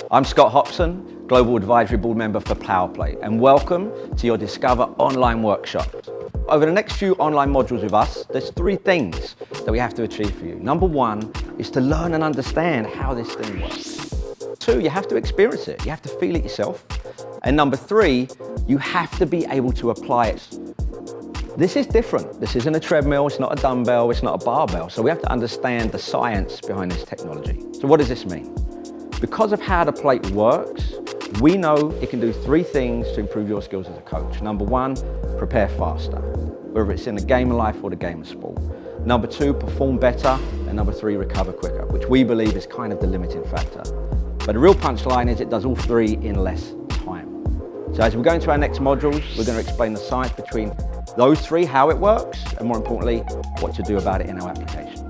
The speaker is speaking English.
I'm Scott Hopson, Global Advisory Board Member for PowerPlay, and welcome to your Discover online workshops. Over the next few online modules with us, there's three things that we have to achieve for you. Number one is to learn and understand how this thing works. Two, you have to experience it. You have to feel it yourself. And number three, you have to be able to apply it. This is different. This isn't a treadmill, it's not a dumbbell, it's not a barbell. So we have to understand the science behind this technology. So what does this mean? Because of how the plate works, we know it can do three things to improve your skills as a coach. Number one, prepare faster, whether it's in the game of life or the game of sport. Number two, perform better. And number three, recover quicker, which we believe is kind of the limiting factor. But the real punchline is it does all three in less time. So as we go into our next modules, we're going to explain the science between those three, how it works, and more importantly, what to do about it in our application.